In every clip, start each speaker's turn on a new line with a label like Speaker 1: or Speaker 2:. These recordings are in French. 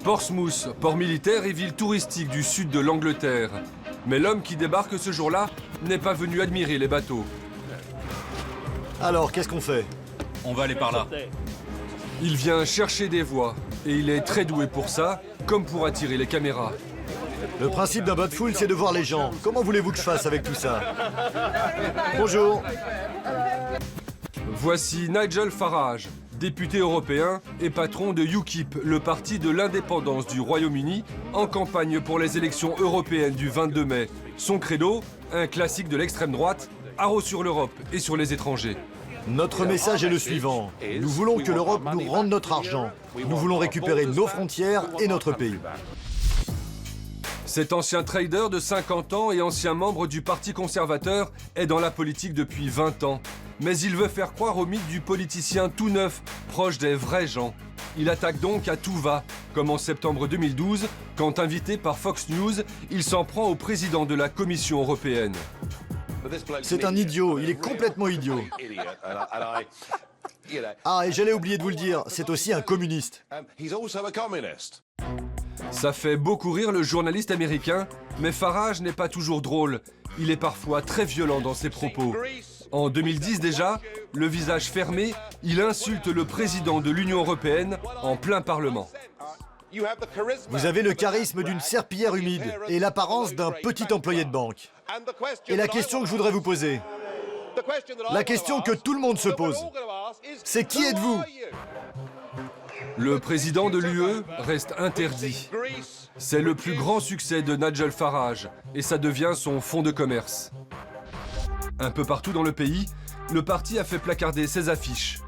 Speaker 1: Portsmouth, port militaire et ville touristique du sud de l'Angleterre. Mais l'homme qui débarque ce jour-là n'est pas venu admirer les bateaux.
Speaker 2: Alors, qu'est-ce qu'on fait?
Speaker 3: On va aller par là.
Speaker 1: Il vient chercher des voix, et il est très doué pour ça, comme pour attirer les caméras.
Speaker 2: Le principe d'un bain de foule, c'est de voir les gens. Comment voulez-vous que je fasse avec tout ça? Bonjour.
Speaker 1: Voici Nigel Farage, député européen et patron de UKIP, le parti de l'indépendance du Royaume-Uni, en campagne pour les élections européennes du 22 mai. Son credo, un classique de l'extrême droite, haro sur l'Europe et sur les étrangers.
Speaker 2: Notre message est le suivant. Nous voulons que l'Europe nous rende notre argent. Nous voulons récupérer nos frontières et notre pays.
Speaker 1: Cet ancien trader de 50 ans et ancien membre du Parti conservateur est dans la politique depuis 20 ans. Mais il veut faire croire au mythe du politicien tout neuf, proche des vrais gens. Il attaque donc à tout va, comme en septembre 2012, quand invité par Fox News, il s'en prend au président de la Commission européenne.
Speaker 2: C'est un idiot, il est complètement idiot. Ah, et j'allais oublier de vous le dire, c'est aussi un communiste.
Speaker 1: Ça fait beaucoup rire le journaliste américain, mais Farage n'est pas toujours drôle. Il est parfois très violent dans ses propos. En 2010 déjà, le visage fermé, il insulte le président de l'Union européenne en plein Parlement.
Speaker 2: Vous avez le charisme d'une serpillière humide et l'apparence d'un petit employé de banque. Et la question que je voudrais vous poser, la question que tout le monde se pose, c'est qui êtes-vous?
Speaker 1: Le président de l'UE reste interdit. C'est le plus grand succès de Nigel Farage et ça devient son fonds de commerce. Un peu partout dans le pays, le parti a fait placarder ses affiches.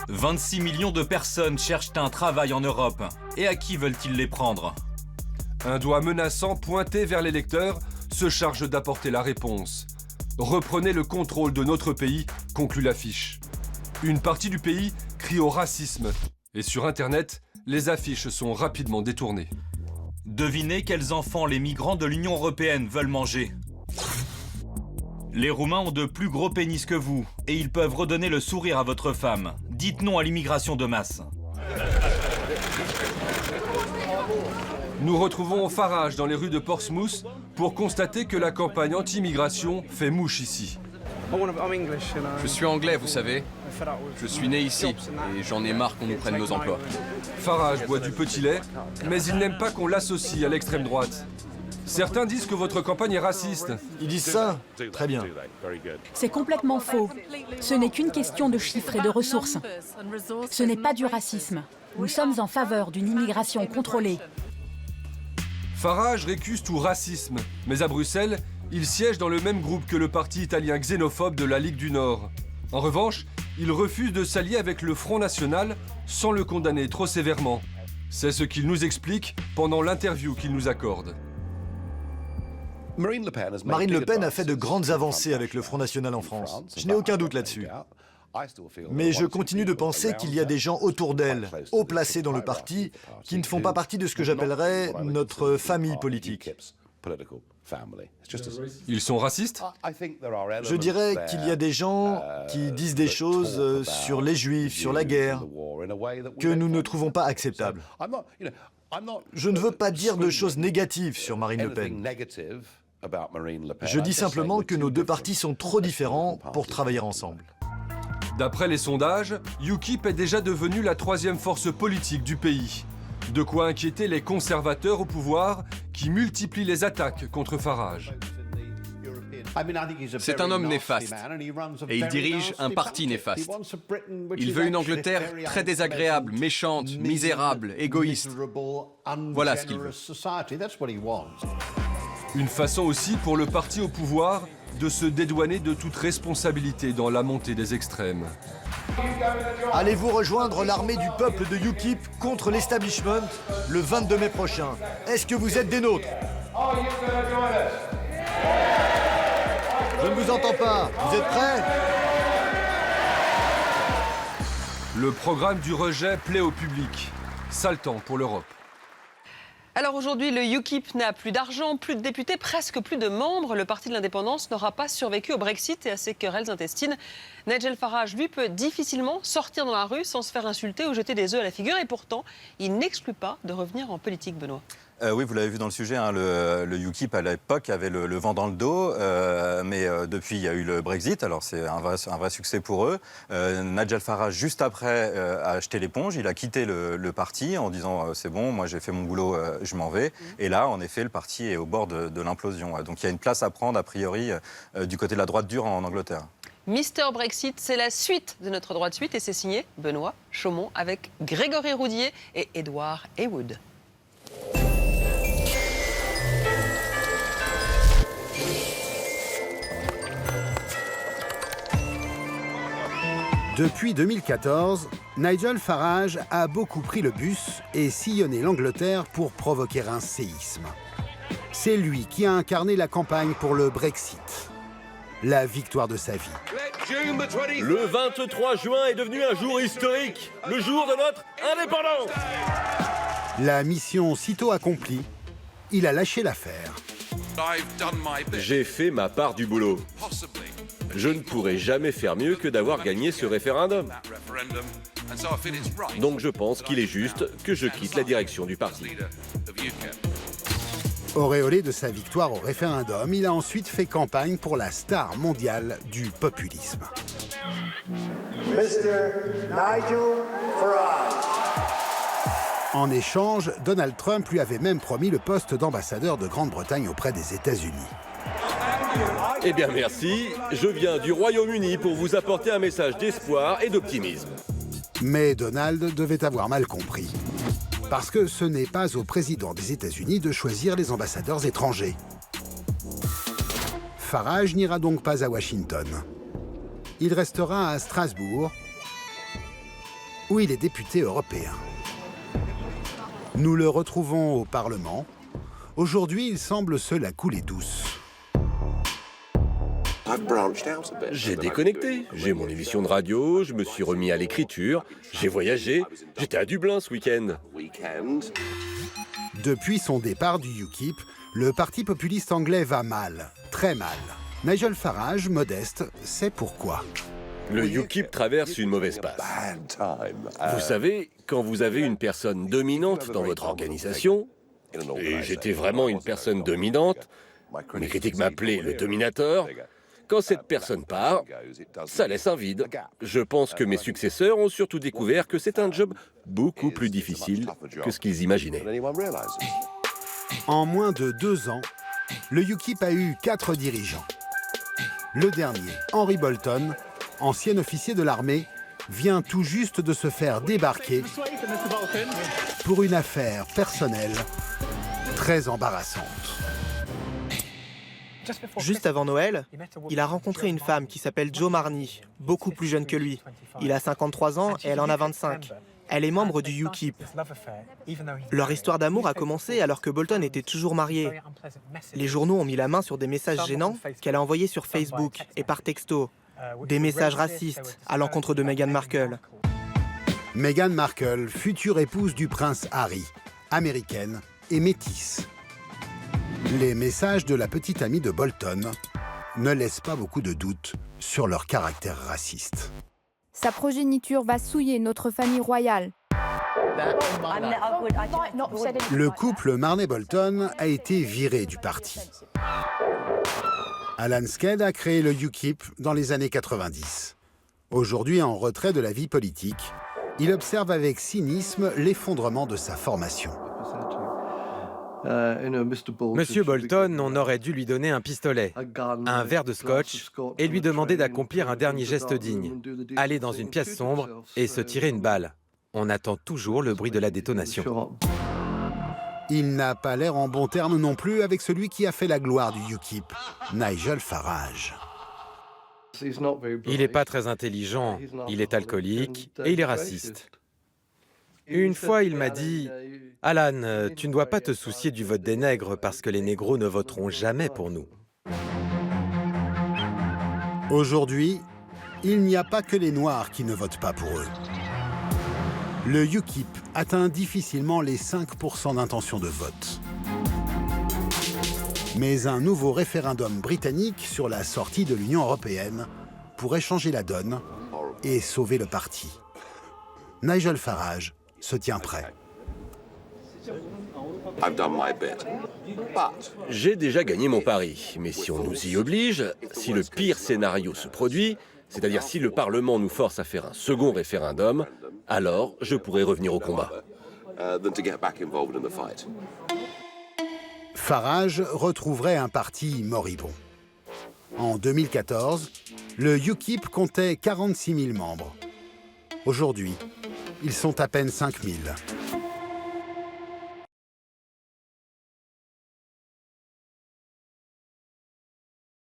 Speaker 3: 26 millions de personnes cherchent un travail en Europe. Et à qui veulent-ils les prendre?
Speaker 1: Un doigt menaçant pointé vers l'électeur se charge d'apporter la réponse. Reprenez le contrôle de notre pays, conclut l'affiche. Une partie du pays crie au racisme. Et sur Internet, les affiches sont rapidement détournées.
Speaker 3: Devinez quels enfants les migrants de l'Union européenne veulent manger. Les Roumains ont de plus gros pénis que vous, et ils peuvent redonner le sourire à votre femme. Dites non à l'immigration de masse.
Speaker 1: Nous retrouvons Farage dans les rues de Portsmouth pour constater que la campagne anti-immigration fait mouche ici.
Speaker 4: Je suis anglais, vous savez. Je suis né ici et j'en ai marre qu'on nous prenne nos emplois.
Speaker 1: Farage boit du petit lait, mais il n'aime pas qu'on l'associe à l'extrême droite. Certains disent que votre campagne est raciste.
Speaker 2: Ils disent ça? Très bien.
Speaker 5: C'est complètement faux. Ce n'est qu'une question de chiffres et de ressources. Ce n'est pas du racisme. Nous sommes en faveur d'une immigration contrôlée.
Speaker 1: Farage récuse tout racisme, mais à Bruxelles, il siège dans le même groupe que le parti italien xénophobe de la Ligue du Nord. En revanche, il refuse de s'allier avec le Front National sans le condamner trop sévèrement. C'est ce qu'il nous explique pendant l'interview qu'il nous accorde.
Speaker 2: Marine Le Pen a fait de grandes avancées avec le Front National en France. Je n'ai aucun doute là-dessus. Mais je continue de penser qu'il y a des gens autour d'elle, haut placés dans le parti, qui ne font pas partie de ce que j'appellerais notre famille politique.
Speaker 1: Ils sont racistes?
Speaker 2: Je dirais qu'il y a des gens qui disent des choses sur les Juifs, sur la guerre, que nous ne trouvons pas acceptables. Je ne veux pas dire de choses négatives sur Marine Le Pen. Je dis simplement que nos deux partis sont trop différents pour travailler ensemble.
Speaker 1: D'après les sondages, UKIP est déjà devenue la troisième force politique du pays. De quoi inquiéter les conservateurs au pouvoir qui multiplient les attaques contre Farage.
Speaker 4: C'est un homme néfaste et il dirige un parti néfaste. Il veut une Angleterre très désagréable, méchante, misérable, égoïste. Voilà ce qu'il veut.
Speaker 1: Une façon aussi pour le parti au pouvoir de se dédouaner de toute responsabilité dans la montée des extrêmes.
Speaker 2: Allez-vous rejoindre l'armée du peuple de UKIP contre l'establishment le 22 mai prochain? Est-ce que vous êtes des nôtres? Je ne vous entends pas. Vous êtes prêts?
Speaker 1: Le programme du rejet plaît au public. Sale temps pour l'Europe.
Speaker 6: Alors aujourd'hui, le UKIP n'a plus d'argent, plus de députés, presque plus de membres. Le parti de l'indépendance n'aura pas survécu au Brexit et à ses querelles intestines. Nigel Farage, lui, peut difficilement sortir dans la rue sans se faire insulter ou jeter des œufs à la figure. Et pourtant, il n'exclut pas de revenir en politique, Benoît.
Speaker 7: Oui, vous l'avez vu dans le sujet, hein, le UKIP à l'époque avait le vent dans le dos, mais depuis il y a eu le Brexit, alors c'est un vrai succès pour eux. Nigel Farage, juste après, a jeté l'éponge, il a quitté le parti en disant c'est bon, moi j'ai fait mon boulot, je m'en vais. Et là, en effet, le parti est au bord de l'implosion. Donc il y a une place à prendre, a priori, du côté de la droite dure en Angleterre.
Speaker 6: Mister Brexit, c'est la suite de notre droit de suite et c'est signé Benoît Chaumont avec Grégory Roudier et Edward Heywood.
Speaker 8: Depuis 2014, Nigel Farage a beaucoup pris le bus et sillonné l'Angleterre pour provoquer un séisme. C'est lui qui a incarné la campagne pour le Brexit, la victoire de sa vie.
Speaker 9: Le 23 juin est devenu un jour historique, le jour de notre indépendance.
Speaker 8: La mission sitôt accomplie, il a lâché l'affaire.
Speaker 9: J'ai fait ma part du boulot. Je ne pourrai jamais faire mieux que d'avoir gagné ce référendum. Donc je pense qu'il est juste que je quitte la direction du parti.
Speaker 8: Auréolé de sa victoire au référendum, il a ensuite fait campagne pour la star mondiale du populisme.
Speaker 10: Mr. Nigel Farage.
Speaker 8: En échange, Donald Trump lui avait même promis le poste d'ambassadeur de Grande-Bretagne auprès des États-Unis.
Speaker 9: Eh bien merci, je viens du Royaume-Uni pour vous apporter un message d'espoir et d'optimisme.
Speaker 8: Mais Donald devait avoir mal compris. Parce que ce n'est pas au président des États-Unis de choisir les ambassadeurs étrangers. Farage n'ira donc pas à Washington. Il restera à Strasbourg, où il est député européen. Nous le retrouvons au Parlement. Aujourd'hui, il semble se la couler douce.
Speaker 9: J'ai déconnecté, j'ai mon émission de radio, je me suis remis à l'écriture, j'ai voyagé, j'étais à Dublin ce week-end.
Speaker 8: Depuis son départ du UKIP, le parti populiste anglais va mal, très mal. Nigel Farage, modeste, sait pourquoi.
Speaker 9: Le UKIP traverse une mauvaise passe. Vous savez, quand vous avez une personne dominante dans votre organisation, et j'étais vraiment une personne dominante, mes critiques m'appelaient le dominateur, quand cette personne part, ça laisse un vide. Je pense que mes successeurs ont surtout découvert que c'est un job beaucoup plus difficile que ce qu'ils imaginaient.
Speaker 8: En moins de 2 ans, le UKIP a eu 4 dirigeants. Le dernier, Henry Bolton, ancien officier de l'armée, vient tout juste de se faire débarquer pour une affaire personnelle très embarrassante.
Speaker 11: Juste avant Noël, il a rencontré une femme qui s'appelle Jo Marnie, beaucoup plus jeune que lui. Il a 53 ans et elle en a 25. Elle est membre du UKIP. Leur histoire d'amour a commencé alors que Bolton était toujours marié. Les journaux ont mis la main sur des messages gênants qu'elle a envoyés sur Facebook et par texto. Des messages racistes à l'encontre de Meghan Markle.
Speaker 8: Meghan Markle, future épouse du prince Harry, américaine et métisse. Les messages de la petite amie de Bolton ne laissent pas beaucoup de doutes sur leur caractère raciste.
Speaker 12: Sa progéniture va souiller notre famille royale.
Speaker 8: Le couple Marney-Bolton a été viré du parti. Alan Sked a créé le UKIP dans les années 90. Aujourd'hui en retrait de la vie politique, il observe avec cynisme l'effondrement de sa formation.
Speaker 13: Monsieur Bolton, on aurait dû lui donner un pistolet, un verre de scotch et lui demander d'accomplir un dernier geste digne, aller dans une pièce sombre et se tirer une balle. On attend toujours le bruit de la détonation.
Speaker 8: Il n'a pas l'air en bon terme non plus avec celui qui a fait la gloire du UKIP, Nigel Farage.
Speaker 13: Il n'est pas très intelligent, il est alcoolique et il est raciste. Une fois, il m'a dit « Alan, tu ne dois pas te soucier du vote des nègres parce que les négros ne voteront jamais pour nous. »
Speaker 8: Aujourd'hui, il n'y a pas que les Noirs qui ne votent pas pour eux. Le UKIP atteint difficilement les 5% d'intention de vote. Mais un nouveau référendum britannique sur la sortie de l'Union européenne pourrait changer la donne et sauver le parti. Nigel Farage se tient prêt.
Speaker 9: J'ai déjà gagné mon pari, mais si on nous y oblige, si le pire scénario se produit, c'est-à-dire si le Parlement nous force à faire un second référendum, alors je pourrai revenir au combat.
Speaker 8: Farage retrouverait un parti moribond. En 2014, le UKIP comptait 46 000 membres. Aujourd'hui, ils sont à peine 5 000.